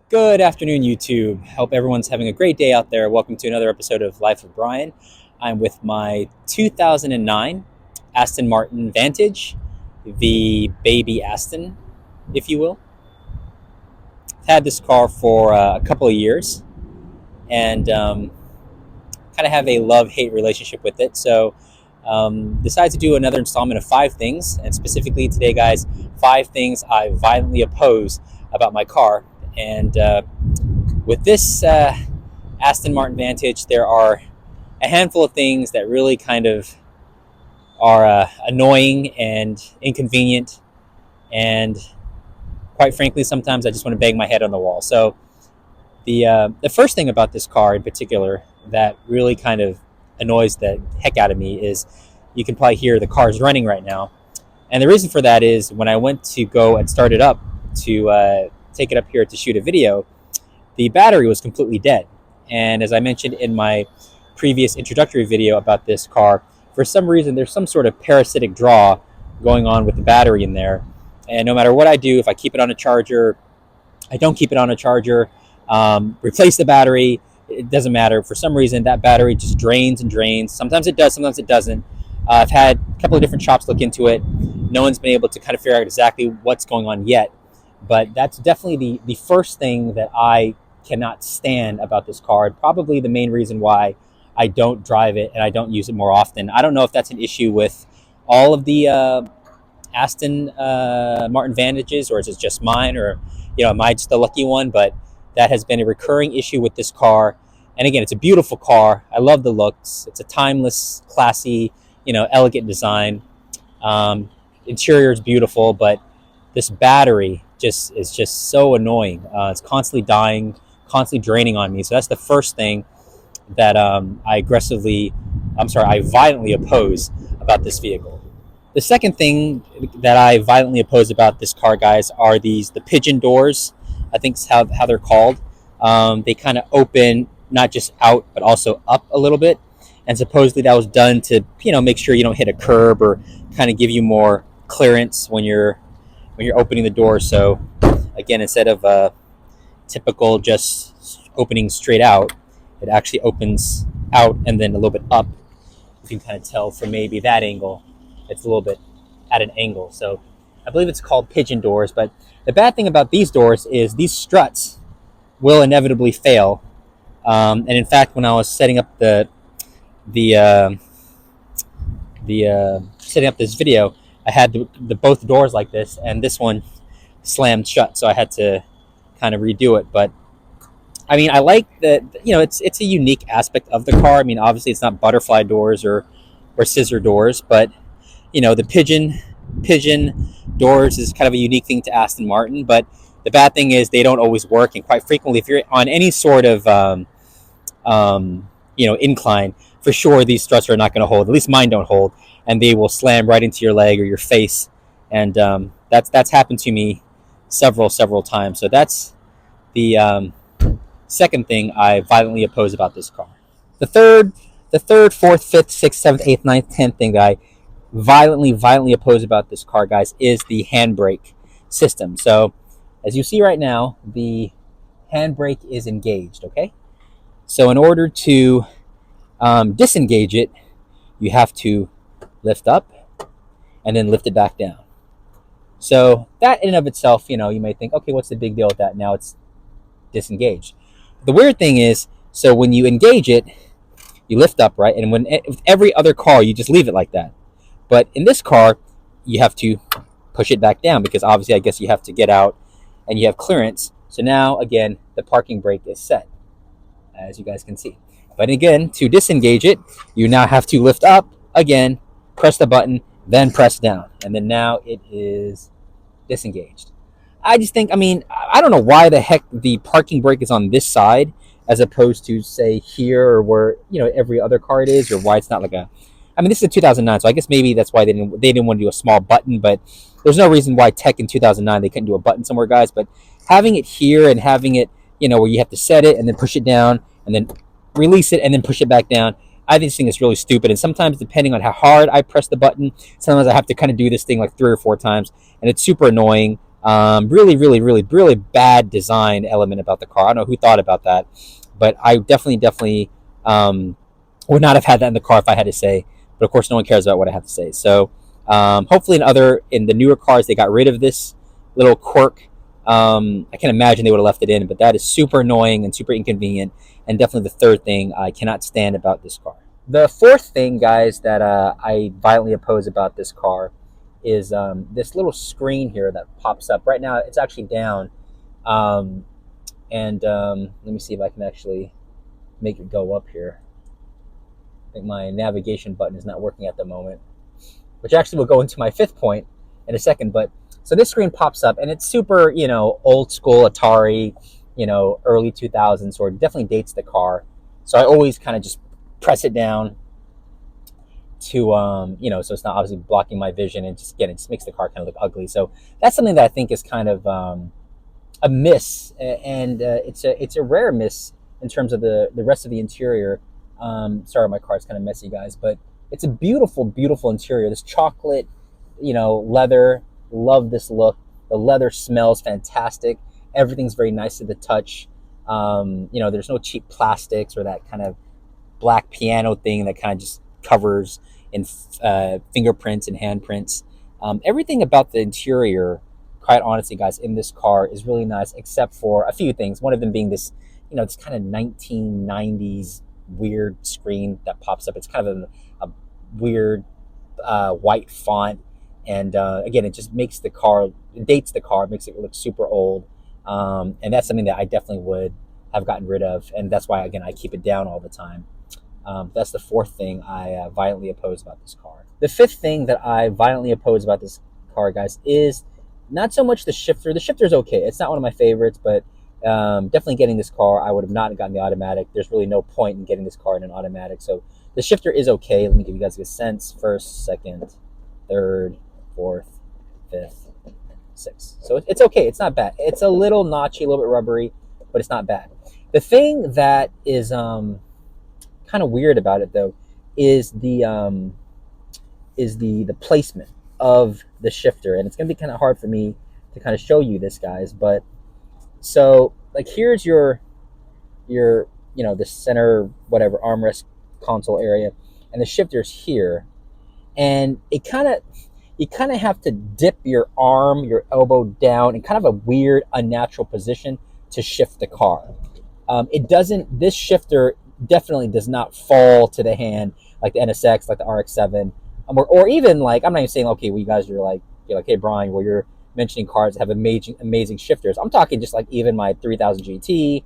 Good afternoon, YouTube. Hope everyone's having a great day out there. Welcome to another episode of Life of Brian. I'm with my 2009 Aston Martin Vantage, the baby Aston, if you will. I've had this car for a couple of years and kind of have a love-hate relationship with it. So decided to do another installment of 5 things, and specifically today, guys, 5 things I violently oppose about my car. And with this Aston Martin Vantage, there are a handful of things that really kind of are annoying and inconvenient, and quite frankly, sometimes I just want to bang my head on the wall. So the first thing about this car in particular that really kind of annoys the heck out of me is you can probably hear the car's running right now, and the reason for that is when I went to go and start it up to take it up here to shoot a video, the battery was completely dead. And as I mentioned in my previous introductory video about this car, for some reason there's some sort of parasitic draw going on with the battery in there. And no matter what I do, if I keep it on a charger, I don't keep it on a charger, replace the battery, it doesn't matter. For some reason, that battery just drains and drains. Sometimes it does, sometimes it doesn't. I've had a couple of different shops look into it. No one's been able to kind of figure out exactly what's going on yet. But that's definitely the first thing that I cannot stand about this car, and probably the main reason why I don't drive it and I don't use it more often. I don't know if that's an issue with all of the Aston Martin Vantages, or is it just mine, or am I just the lucky one? But that has been a recurring issue with this car. And again, it's a beautiful car. I love the looks. It's a timeless, classy, elegant design. Interior is beautiful, but this battery is just so annoying. It's constantly dying, constantly draining on me. So that's the first thing that I violently oppose about this vehicle. The second thing that I violently oppose about this car, guys, are the Pigeon Doors. I think is how they're called. They kind of open not just out but also up a little bit, and supposedly that was done to make sure you don't hit a curb, or kind of give you more clearance when you're opening the door. So again, instead of typical just opening straight out, it actually opens out and then a little bit up. You can kind of tell from maybe that angle, it's a little bit at an angle. So I believe it's called Pigeon Doors. But the bad thing about these doors is these struts will inevitably fail. And in fact, when I was setting up setting up this video, I had the both doors like this, and this one slammed shut, so I had to kind of redo it. But I mean, I like that. It's a unique aspect of the car. I mean, obviously, it's not butterfly doors or scissor doors, but the pigeon doors is kind of a unique thing to Aston Martin. But the bad thing is they don't always work, and quite frequently, if you're on any sort of incline, for sure these struts are not going to hold. At least mine don't hold, and they will slam right into your leg or your face. And that's happened to me several times. So that's the second thing I violently oppose about this car. The third, fourth, fifth, sixth, seventh, eighth, ninth, 10th thing that I violently oppose about this car, guys, is the handbrake system. So as you see right now, the handbrake is engaged. Okay, so in order to disengage it, you have to lift up and then lift it back down. So that in and of itself, you may think, okay, what's the big deal with that? Now it's disengaged. The weird thing is, so when you engage it, you lift up, right? And with every other car, you just leave it like that. But in this car, you have to push it back down, because obviously, I guess you have to get out and you have clearance. So now, again, the parking brake is set, as you guys can see. But again, to disengage it, you now have to lift up again, press the button, then press down. And then now it is disengaged. I just think, I don't know why the heck the parking brake is on this side as opposed to, say, here, or where, every other car it is, or why it's not like this is a 2009, so I guess maybe that's why they didn't want to do a small button. But there's no reason why tech in 2009 they couldn't do a button somewhere, guys. But having it here and having it, where you have to set it and then push it down and then release it and then push it back down, I think this thing is really stupid. And sometimes, depending on how hard I press the button, sometimes I have to kind of do this thing like 3 or 4 times, and it's super annoying. Really bad design element about the car. I don't know who thought about that, but I definitely would not have had that in the car if I had to say. But of course, no one cares about what I have to say. So hopefully, in the newer cars, they got rid of this little quirk. I can imagine they would have left it in, but that is super annoying and super inconvenient, and definitely the third thing I cannot stand about this car. The fourth thing, guys, that I violently oppose about this car is this little screen here that pops up. Right now, it's actually down. Let me see if I can actually make it go up here. I think my navigation button is not working at the moment, which actually will go into my fifth point in a second. But so this screen pops up, and it's super, old school Atari, early 2000s, or definitely dates the car. So I always kind of just press it down to, so it's not obviously blocking my vision, and just again, it just makes the car kind of look ugly. So that's something that I think is kind of a miss, and it's a rare miss in terms of the rest of the interior. Sorry, my car's kind of messy, guys, but it's a beautiful interior. This chocolate, leather. Love this look. The leather smells fantastic. Everything's very nice to the touch. There's no cheap plastics or that kind of black piano thing that kind of just covers in fingerprints and handprints. Everything about the interior, quite honestly, guys, in this car is really nice, except for a few things. One of them being this, this kind of 1990s weird screen that pops up. It's kind of a weird white font, and again, it just makes the car, it dates the car, makes it look super old, and that's something that I definitely would have gotten rid of, and that's why, again, I keep it down all the time. That's the fourth thing I violently oppose about this car. The fifth thing that I violently oppose about this car, guys, is not so much the shifter. The shifter's okay. It's not one of my favorites, but definitely getting this car, I would have not gotten the automatic. There's really no point in getting this car in an automatic. So the shifter is okay. Let me give you guys a sense. First, second, third, fourth, fifth, sixth. So it's okay. It's not bad. It's a little notchy, a little bit rubbery, but it's not bad. The thing that is kind of weird about it, though, is the placement of the shifter, and it's going to be kind of hard for me to kind of show you this, guys. But so, like, here's your the center whatever armrest console area, and the shifter's here, and you kind of have to dip your arm, your elbow down in kind of a weird, unnatural position to shift the car. This shifter definitely does not fall to the hand like the NSX, like the RX-7, or even, like, I'm not even saying, okay, well, you guys are like, you're like, hey, Brian, well, you're mentioning cars that have amazing shifters. I'm talking just like even my 3000 GT,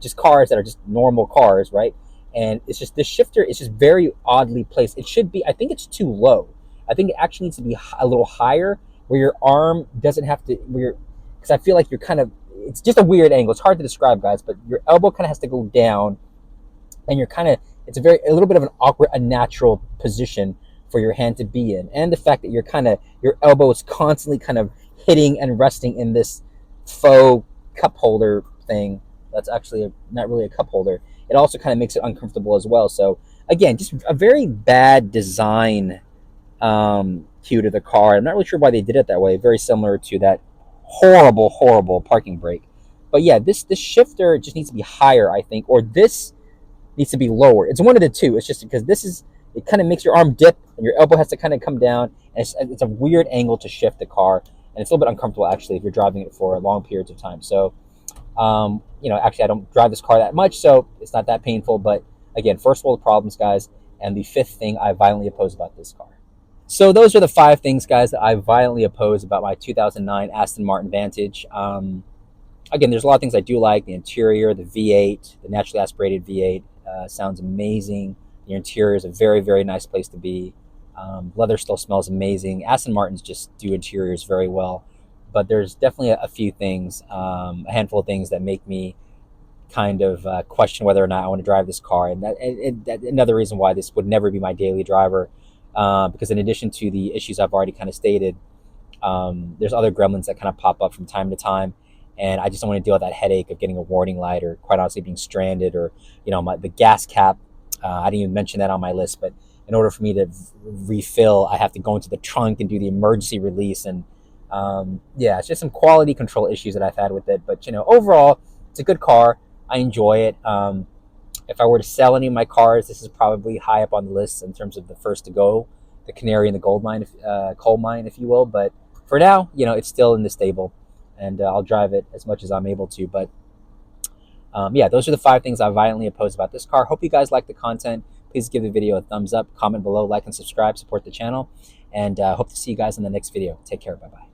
just cars that are just normal cars, right? And it's just, this shifter is just very oddly placed. It should be, I think it's too low. I think it actually needs to be a little higher, where your arm doesn't have to, because I feel like you're kind of, it's just a weird angle. It's hard to describe, guys, but your elbow kind of has to go down, and you're kind of, it's a little bit of an awkward, unnatural position for your hand to be in. And the fact that your elbow is constantly kind of hitting and resting in this faux cup holder thing that's actually not really a cup holder, it also kind of makes it uncomfortable as well. So again, just a very bad design cue to the car. I'm not really sure why they did it that way. Very similar to that horrible parking brake. But yeah, this shifter just needs to be higher, I think, or this needs to be lower. It's one of the two. It's just because it kind of makes your arm dip, and your elbow has to kind of come down, and it's a weird angle to shift the car, and it's a little bit uncomfortable, actually, if you're driving it for long periods of time. So actually, I don't drive this car that much, so it's not that painful. But again, first world problems, guys. And the fifth thing I violently oppose about this car. So those are the 5 things, guys, that I violently oppose about my 2009 Aston Martin Vantage. Again, there's a lot of things I do like. The interior, the V8, the naturally aspirated V8 sounds amazing. The interior is a very, very nice place to be. Leather still smells amazing. Aston Martins just do interiors very well. But there's definitely a few things, a handful of things that make me kind of question whether or not I want to drive this car. And that another reason why this would never be my daily driver, because in addition to the issues I've already kind of stated, there's other gremlins that kind of pop up from time to time. And I just don't want to deal with that headache of getting a warning light, or quite honestly being stranded, or the gas cap. I didn't even mention that on my list, but in order for me to refill, I have to go into the trunk and do the emergency release, and Yeah, it's just some quality control issues that I've had with it. But overall, it's a good car. I enjoy it. If I were to sell any of my cars, this is probably high up on the list in terms of the first to go, the canary in the gold mine, coal mine, if you will. But for now, it's still in the stable, and I'll drive it as much as I'm able to. But yeah, those are the 5 things I violently oppose about this car. Hope you guys like the content. Please give the video a thumbs up, comment below, like and subscribe, support the channel, and hope to see you guys in the next video. Take care. Bye-bye.